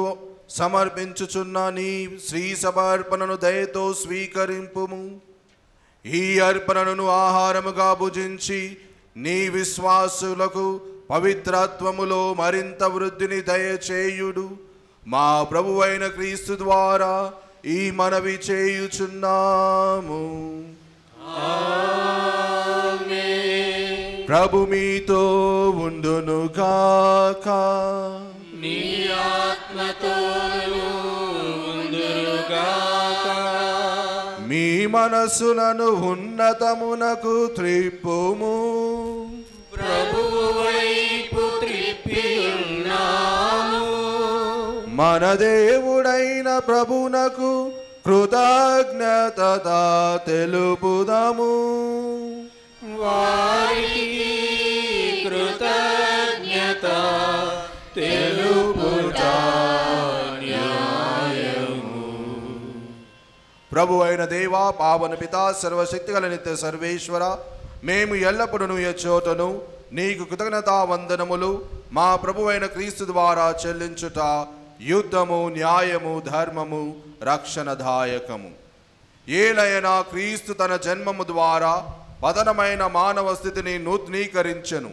Speaker 1: సమర్పించుచున్న నీ శ్రీ సభార్పణను దయతో స్వీకరింపుము. ఈ అర్పణను ఆహారముగా భుజించి నీ విశ్వాసులకు పవిత్రత్వములో మరింత వృద్ధిని దయచేయుడు. మా ప్రభువైన క్రీస్తు ద్వారా ఈ మనవి చేయుచున్నాము.
Speaker 2: ఆమేన్.
Speaker 1: ప్రభు మీతో ఉండునుగాక.
Speaker 2: నీ ఆత్మతోను ఉండునుగాక.
Speaker 1: మీ మనసులను ఉన్నతమునకు త్రిప్పుము.
Speaker 2: ప్రభువు వైపు త్రిప్పియున్నాము.
Speaker 1: మన దేవుడైన ప్రభునకు కృతజ్ఞత తెలుపుదము.
Speaker 2: వారికి కృతజ్ఞత తెలుపుట న్యాయము.
Speaker 1: ప్రభు అయిన దేవా, పావన పితా, సర్వశక్తిగల నిత్య సర్వేశ్వర, మేము ఎల్లప్పుడూ ఎచ్చోటను నీకు కృతజ్ఞతా వందనములు మా ప్రభువైన క్రీస్తు ద్వారా చెల్లించుట యుద్ధము, న్యాయము, ధర్మము, రక్షణదాయకము. ఏలైనా క్రీస్తు తన జన్మము ద్వారా పతనమైన మానవ స్థితిని నూతనీకరించెను.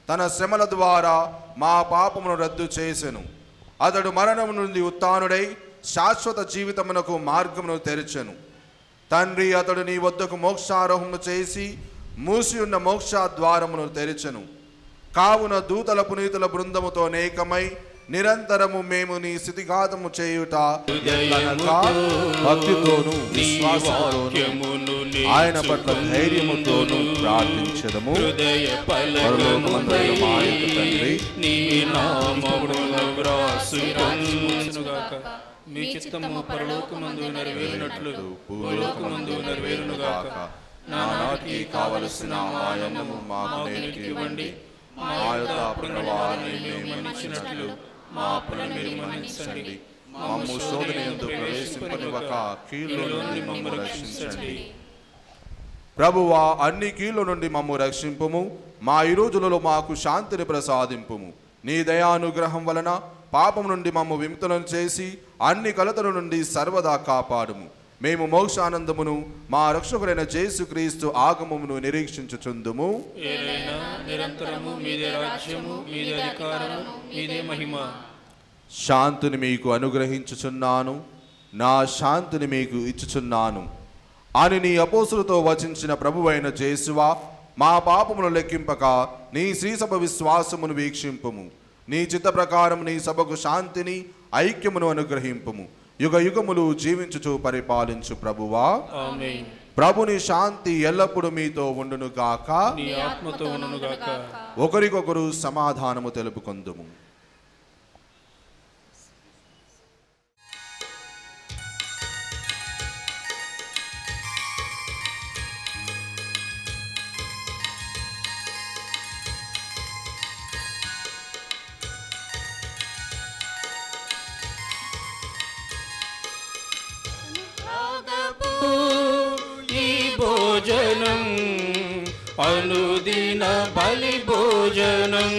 Speaker 1: తన శ్రమల ద్వారా మా పాపమును రద్దు చేసెను. అతడు మరణం నుండి ఉత్థానుడై శాశ్వత జీవితమునకు మార్గమును తెరిచెను. తండ్రి అతడు నీ వద్దకు మోక్షారోహము చేసి మూసి ఉన్న మోక్ష ద్వారమును తెరిచెను. కావున దూతల పునీతుల బృందముతో నేకమై నిరంతరము మేము నీ స్థితిఘాతము చేయుట భక్తితోను విశ్వాసముతోను ఆయన పట్ల ధైర్యముతోను ప్రార్థించదము. పరలోకమందున్న మా యొక్క తండ్రి,
Speaker 2: నీ నామమును వ్రాసుకొనుగాక. మీ చిత్తము పరలోకమందు నెరవేరినట్లు భూలోకమందు నెరవేరునుగాక.
Speaker 1: నానాటికి కావలసిన ఆయనము మాకు నేటికి ఇవ్వండి. మా యొక్క అపరాధాలను మేము మన్నించినట్లు మా అప్పులను మీరు మన్నించండి. మమ్ము శోధనయందు ప్రవేశింపనివ్వక కీళ్ళ నుండి మమ్ము రక్షించండి. ప్రభువా, అన్ని కీళ్ళ నుండి మమ్ము రక్షింపుము. మా ఈ రోజులలో మాకు శాంతిని ప్రసాదింపుము. నీ దయానుగ్రహం వలన పాపం నుండి మమ్ము విముక్తులను చేసి అన్ని కలతల నుండి సర్వదా కాపాడుము. మేము మోక్షానందమును మా రక్షకుడైన యేసుక్రీస్తు ఆగమమును నిరీక్షించుచుందుము.
Speaker 2: ఏలైనా నిరంతరము మీదే రాజ్యము, మీదే అధికారము, మీదే మహిమ.
Speaker 1: శాంతిని మీకు అనుగ్రహించుచున్నాను, నా శాంతిని మీకు ఇచ్చుచున్నాను అని నీ అపోస్తులతో వచించిన ప్రభువైన యేసువా, మా పాపమును లెక్కింపక నీ శ్రీసభ విశ్వాసమును వీక్షింపుము. నీ చిత్త ప్రకారం నీ సభకు శాంతిని ఐక్యమును అనుగ్రహింపుము. యుగ యుగములు జీవించుచు పరిపాలించు ప్రభువా.
Speaker 2: ఆమేన్.
Speaker 1: ప్రభుని శాంతి ఎల్లప్పుడూ మీతో ఉండును గాక.
Speaker 2: నీ ఆత్మతో ఉండును గాక.
Speaker 1: ఒకరికొకరు సమాధానము తెలుపుకొందుము.
Speaker 2: భోజనం అనుదిన బలి భోజనం,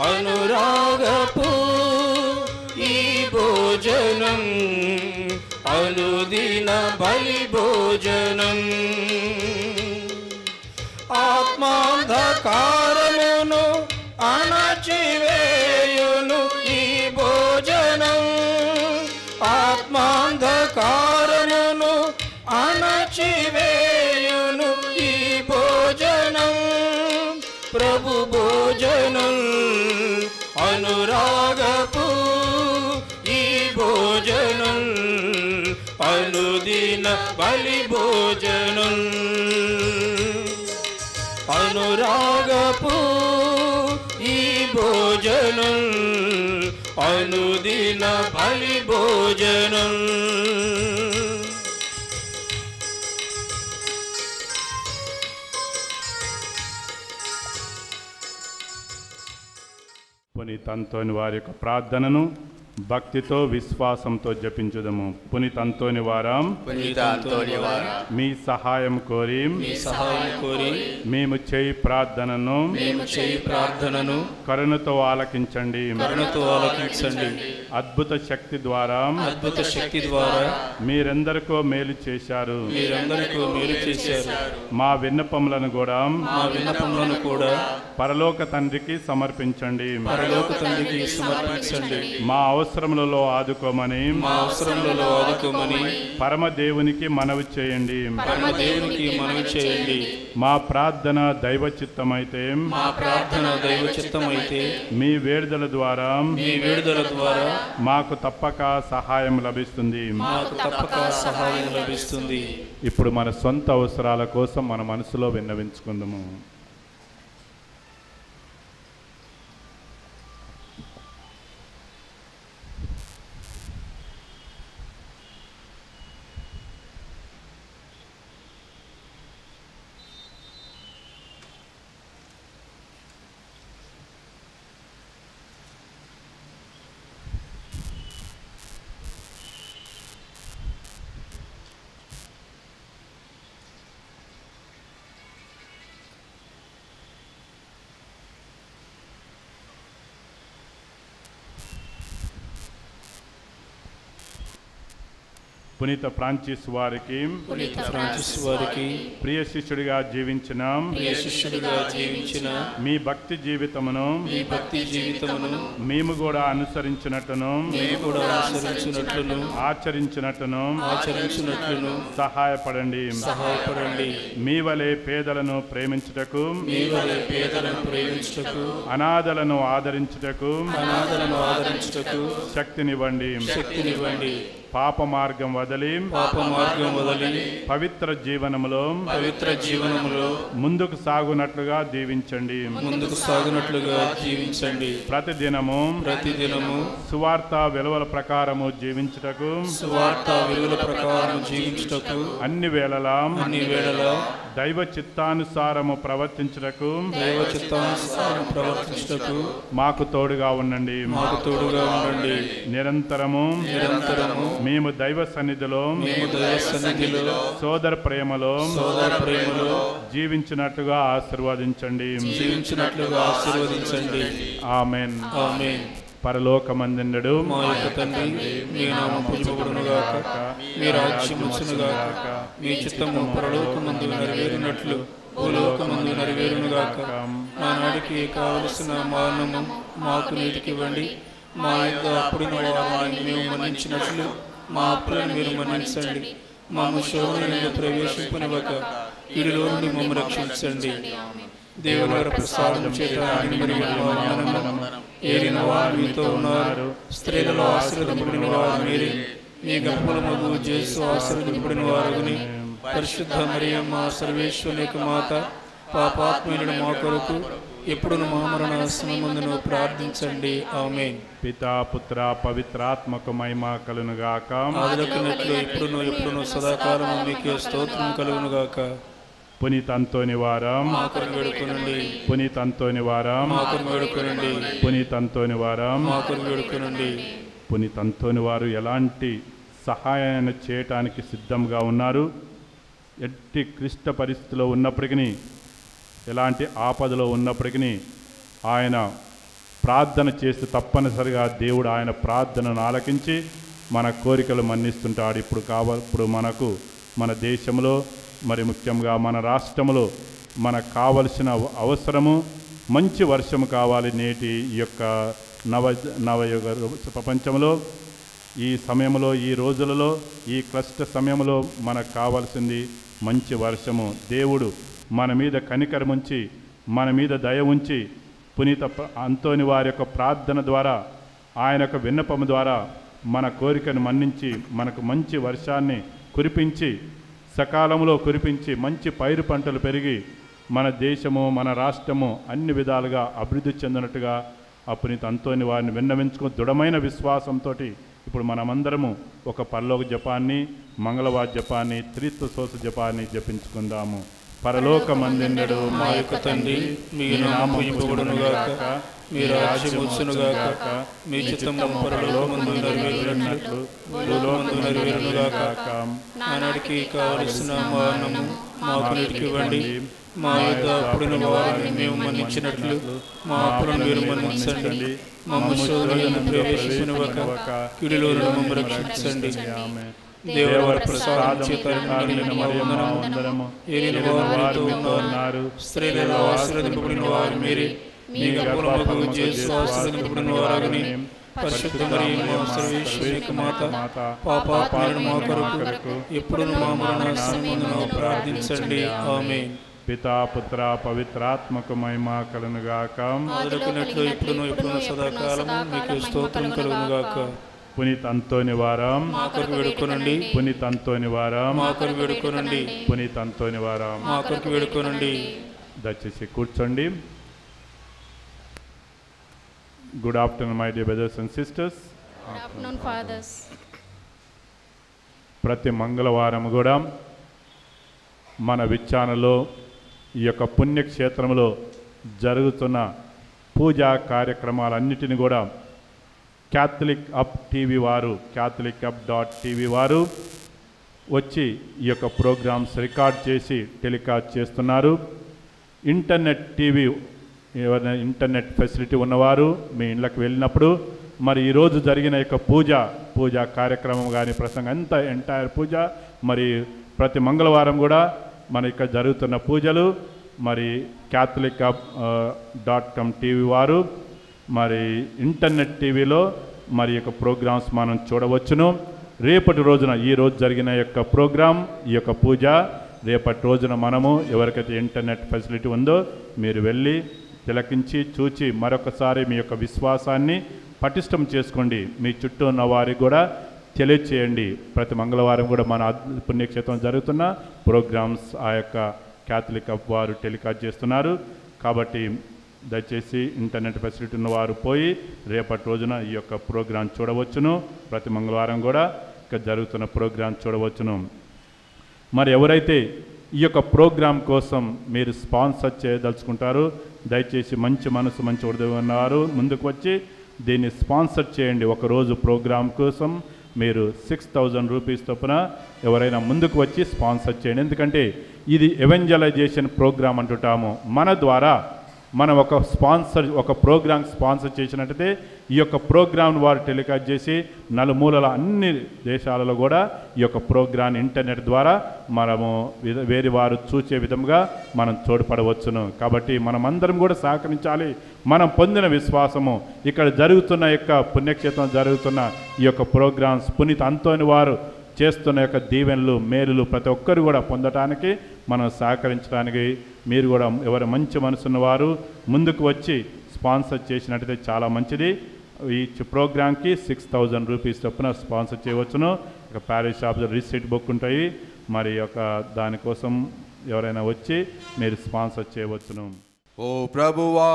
Speaker 2: అనురాగపు ఈ భోజనం అనుదిన బలి భోజనం, ఆత్మాంధకారమును అణచివేయును ఈ భోజనం, ఆత్మాంధకారమును అణచివేయును ఈ భోజనం, ప్రభు భోజనం అనురాగపు ఈ భోజనం అనుదిన బలి భోజనం, అనురాగపు ఈ భోజనం అనుదిన బలి భోజనం.
Speaker 4: పునీత అంతోని వారి యొక్క ప్రార్థనను భక్తితో విశ్వాసంతో జపించుదము. పునీత అంతోని వారం, మీ సహాయం కోరి మేము చేయి ప్రార్థనను కరుణతో ఆలకించండి. అద్భుత శక్తి ద్వారా మీరెందరికో మేలు చేశారు. మా విన్నపములను కూడా పరలోక తండ్రికి సమర్పించండి. మా అవసరములలో ఆదుకోమని పరమదేవునికి మనవి చేయండి. మా ప్రార్థన దైవ చిత్తమైతే మీ వేడుదల ద్వారా మాకు తప్పక సహాయం లభిస్తుంది. ఇప్పుడు మన సొంత అవసరాల కోసం మన మనసులో విన్నవించుకుందాము. పునీత ఫ్రాన్సిస్ వారికి ప్రియ శిష్యుడిగా జీవించిన మీ భక్తి జీవితమును మేము కూడా అనుసరించినట్టును ఆచరించినట్టును సహాయపడండి. మీ వలె పేదలను ప్రేమించుటకు అనాథలను ఆదరించుటకు శక్తినివ్వండి. పాప మార్గం వదలి పవిత్ర జీవనములో ముందుకు సాగునట్లుగా దీవించండి. ప్రతిదినము సువార్త విలువల ప్రకారము జీవించుటకు అన్ని వేళలా దైవ చిత్తానుసారము ప్రవర్తించుటకు మాకు తోడుగా ఉండండి. నిరంతరము మేము దైవ సన్నిధిలో సోదర ప్రేమలో జీవించినట్లుగా ఆశీర్వదించండి. ఆమేన్. పరలోకమందుండు
Speaker 2: మా యొక్క తండ్రి, మీ నామము పూజింపబడును గాక, మీ రాజ్యము వచ్చును గాక, మీ చిత్తము పరలోకమందు నెరవేరునట్లు భూలోకమందు నెరవేరును గాక. ఆనాడికి కావలసిన మానము మాకు నేటికివ్వండి. మా యొక్క అప్పుడిన వారిని మేము మన్నించినట్లు మా అప్పులను మీరు మన్నించండి. మాము శోధనలో ప్రవేశింపనివ్వక కీడులో నుండి మమ్మ రక్షించండి. దేవుని ప్రసాదం చేత ఏలిన వారు మీతో ఉన్నారు. స్త్రీలలో ఆశీర్వదింపబడిన వారు మీరే. మీ గర్భఫలమగు యేసు ఆశీర్వదింపబడిన వారుని. పరిశుద్ధ మరియమ్మ సర్వేశ్వరుని యొక్క మాత, పాపాత్ములైన మా కొరకు ఎప్పుడును మా మరణ సమయమందును ప్రార్థించండి. ఆమేన్.
Speaker 4: పితా పుత్ర పవిత్రాత్మక మహిమ కలుగునుగాక.
Speaker 2: ఆదిలోకినట్లు ఎప్పుడును సదాకాలము మీకే స్తోత్రం కలుగునుగాక.
Speaker 4: పునీత అంతోని వారం,
Speaker 2: మా కొరకు వేడుకొనండి.
Speaker 4: పునీత అంతోని వారం,
Speaker 2: మా కొరకు వేడుకొనండి.
Speaker 4: పునీత అంతోని వారం.
Speaker 2: మా కొరకు వేడుకొనండి.
Speaker 4: పునీత అంతోని వారు ఎలాంటి సహాయాన్ని చేయటానికి సిద్ధంగా ఉన్నారు. ఎట్టి క్లిష్ట పరిస్థితిలో ఉన్నప్పటికీ, ఎలాంటి ఆపదలో ఉన్నప్పటికీ ఆయన ప్రార్థన చేస్తే తప్పనిసరిగా దేవుడు ఆయన ప్రార్థనను ఆలకించి మన కోరికలు మన్నిస్తుంటాడు. ఇప్పుడు మనకు మన దేశంలో, మరి ముఖ్యంగా మన రాష్ట్రంలో మనకు కావలసిన అవసరము మంచి వర్షము కావాలి. నేటి ఈ యొక్క నవయుగ ప్రపంచంలో, ఈ సమయంలో, ఈ రోజులలో, ఈ క్లిష్ట సమయంలో మనకు కావాల్సింది మంచి వర్షము. దేవుడు మన మీద కనికరముంచి, మన మీద దయ ఉంచి, పునీత అంతోని వారి యొక్క ప్రార్థన ద్వారా, ఆయన యొక్క విన్నపము ద్వారా మన కోరికను మన్నించి మనకు మంచి వర్షాన్ని కురిపించి, సకాలంలో కురిపించి మంచి పైరు పంటలు పెరిగి మన దేశము, మన రాష్ట్రము అన్ని విధాలుగా అభివృద్ధి చెందినట్టుగా ఆ పునీత అంతోని వారిని విన్నవించుకుని దృఢమైన విశ్వాసంతో ఇప్పుడు మనమందరము ఒక పరలోక జపాన్ని, మంగళవార జపాన్ని, త్రిత్వ సోస జపాన్ని జపించుకుందాము. పరలోకమందుండెడు
Speaker 2: మా యొక్క తండ్రి, మీ నామము పూజింపబడునుగాక, మీ రాజ్యం వచ్చునుగాక, మీ చిత్తము పరలోకమందు నెరవేరినట్లు భూలోకమందు నెరవేరునుగాక. ఆనాడికి కావలసిన మానము మాకు నేటికివ్వండి. మా యొక్క అప్పుడిన వారిని మేము మన్నించినట్లు మా అప్పులను మీరు మన్నించండి. మమ్మ శోధనలను ప్రవేశింపనివ్వక కీడులో నుండి మమ్మ రక్షించండి. దేవర ప్రసాదం చేత ఉన్నారు. స్త్రీలలో ఆశీర్వదింపబడిన వారు మీరే. మీ గర్భఫలమగు యేసు ఆశీర్వదింపబడిన వారని. పరిశుద్ధ మరియమ్మ సర్వేశ్వరుని యొక్క మాత, పాపాత్ములైన మా కొరకు ఎప్పుడును మా మరణ సమయమందున ప్రార్థించండి. ఆమేన్.
Speaker 4: పితా పుత్ర పవిత్రాత్మక మహిమ కలుగునుగాక.
Speaker 2: ఆదిలోకినట్లు ఎప్పుడును సదాకాలము మీకు స్తోత్రం కలుగునుగాక.
Speaker 4: పునీత అంతోని వారం,
Speaker 2: మా కొరకు వేడుకొనండి.
Speaker 4: పునీత అంతోని వారం,
Speaker 2: మా కొరకు వేడుకొనండి.
Speaker 4: పునీత అంతోని వారం.
Speaker 2: మా కొరకు వేడుకొనండి.
Speaker 4: దయచేసి కూర్చోండి. Good afternoon my dear brothers and sisters.
Speaker 5: Good afternoon, fathers.
Speaker 4: ప్రతి మంగళవారం కూడా మన విచ్చానలో ఈ యొక్క పుణ్యక్షేత్రంలో జరుగుతున్న పూజా కార్యక్రమాలన్నిటిని కూడా క్యాథలిక్ అప్ టీవీ వారు, catholicup.tv వారు వచ్చి ఈ యొక్క ప్రోగ్రామ్స్ రికార్డ్ చేసి టెలికాస్ట్ చేస్తున్నారు. ఇంటర్నెట్ టీవీ, ఎవరైనా ఇంటర్నెట్ ఫెసిలిటీ ఉన్నవారు మీ ఇళ్ళకి వెళ్ళినప్పుడు మరి ఈరోజు జరిగిన యొక్క పూజా కార్యక్రమం కానీ ప్రసంగం అంతా ఎంటైర్ పూజ, మరి ప్రతి మంగళవారం కూడా మన ఇక్కడ జరుగుతున్న పూజలు మరి catholicup.com టీవీ వారు మరి ఇంటర్నెట్ టీవీలో మరి యొక్క ప్రోగ్రామ్స్ మనం చూడవచ్చును. రేపటి రోజున ఈ రోజు జరిగిన యొక్క ప్రోగ్రాం, ఈ యొక్క పూజ రేపటి రోజున మనము ఎవరికైతే ఇంటర్నెట్ ఫెసిలిటీ ఉందో మీరు వెళ్ళి తిలకించి చూచి మరొకసారి మీ యొక్క విశ్వాసాన్ని పటిష్టం చేసుకోండి. మీ చుట్టూ ఉన్న వారికి కూడా తెలియచేయండి. ప్రతి మంగళవారం కూడా మన పుణ్యక్షేత్రం జరుగుతున్న ప్రోగ్రామ్స్ ఆ యొక్క క్యాథలిక్ అప్ వారు టెలికాస్ట్ చేస్తున్నారు. కాబట్టి దయచేసి ఇంటర్నెట్ ఫెసిలిటీ ఉన్నవారు పోయి రేపటి రోజున ఈ యొక్క ప్రోగ్రాం చూడవచ్చును. ప్రతి మంగళవారం కూడా ఇక్కడ జరుగుతున్న ప్రోగ్రాం చూడవచ్చును. మరి ఎవరైతే ఈ యొక్క ప్రోగ్రాం కోసం మీరు స్పాన్సర్ చేయదలుచుకుంటారో దయచేసి మంచి మనసు, మంచి హృదయం ఉన్నవారు ముందుకు వచ్చి దీన్ని స్పాన్సర్ చేయండి. ఒకరోజు ప్రోగ్రాం కోసం మీరు 6,000 రూపీస్ చొప్పున ఎవరైనా ముందుకు వచ్చి స్పాన్సర్ చేయండి. ఎందుకంటే ఇది ఎవెంజలైజేషన్ ప్రోగ్రాం అంటుంటాము. మన ద్వారా మనం ఒక ప్రోగ్రామ్ స్పాన్సర్ చేసినట్టయితే ఈ యొక్క ప్రోగ్రామ్ వారు టెలికాస్ట్ చేసి నలుమూలల అన్ని దేశాలలో కూడా ఈ యొక్క ప్రోగ్రామ్ ఇంటర్నెట్ ద్వారా మనము వేరే వారు చూసే విధంగా మనం తోడ్పడవచ్చును. కాబట్టి మనమందరం కూడా సహకరించాలి. మనం పొందిన విశ్వాసము ఇక్కడ జరుగుతున్న యొక్క పుణ్యక్షేత్రం జరుగుతున్న ఈ యొక్క ప్రోగ్రామ్స్ పునీత్ అంతోని వారు చేస్తున్న యొక్క దీవెనలు మేలులు ప్రతి ఒక్కరు కూడా పొందటానికి మనం సహకరించడానికి మీరు కూడా ఎవరు మంచి మనసున్న వారు ముందుకు వచ్చి స్పాన్సర్ చేసినట్టయితే చాలా మంచిది. ఈ ప్రోగ్రామ్కి 6,000 రూపీస్ చొప్పున స్పాన్సర్ చేయవచ్చును. ఇక ప్యారిష్ ఆఫీసర్ రిసీట్ బుక్ ఉంటాయి. మరి యొక్క దానికోసం ఎవరైనా వచ్చి మీరు స్పాన్సర్ చేయవచ్చును.
Speaker 1: ఓ ప్రభువా,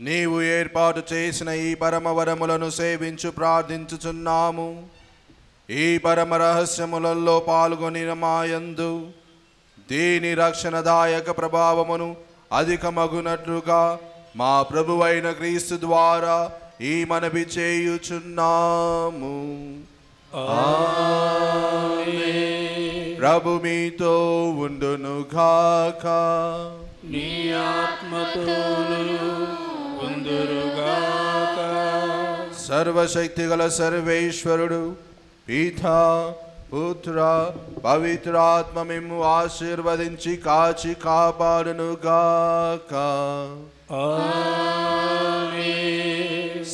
Speaker 1: నీవు ఏర్పాటు చేసిన ఈ పరమ వరములను సేవించు ప్రార్థించుచున్నాము. ఈ పరమ రహస్యములలో పాల్గొనిన మాయందు దీని రక్షణదాయక ప్రభావమును అధికమగునట్లుగా మా ప్రభువైన క్రీస్తు ద్వారా ఈ మనవి చేయుచున్నాము. ప్రభు మీతో ఉండునుగాక.
Speaker 2: నీ ఆత్మతోను ఉందురుగాక.
Speaker 1: సర్వశక్తిగల సర్వేశ్వరుడు పితా పుత్ర పవిత్రాత్మ మిమ్ము ఆశీర్వదించి కాచి కాపాడునుగాక.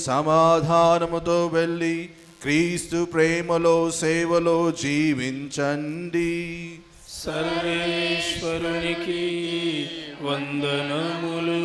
Speaker 1: సమాధానముతో వెళ్ళి క్రీస్తు ప్రేమలో సేవలో జీవించండి.
Speaker 2: సర్వేశ్వరునికి వందనములు.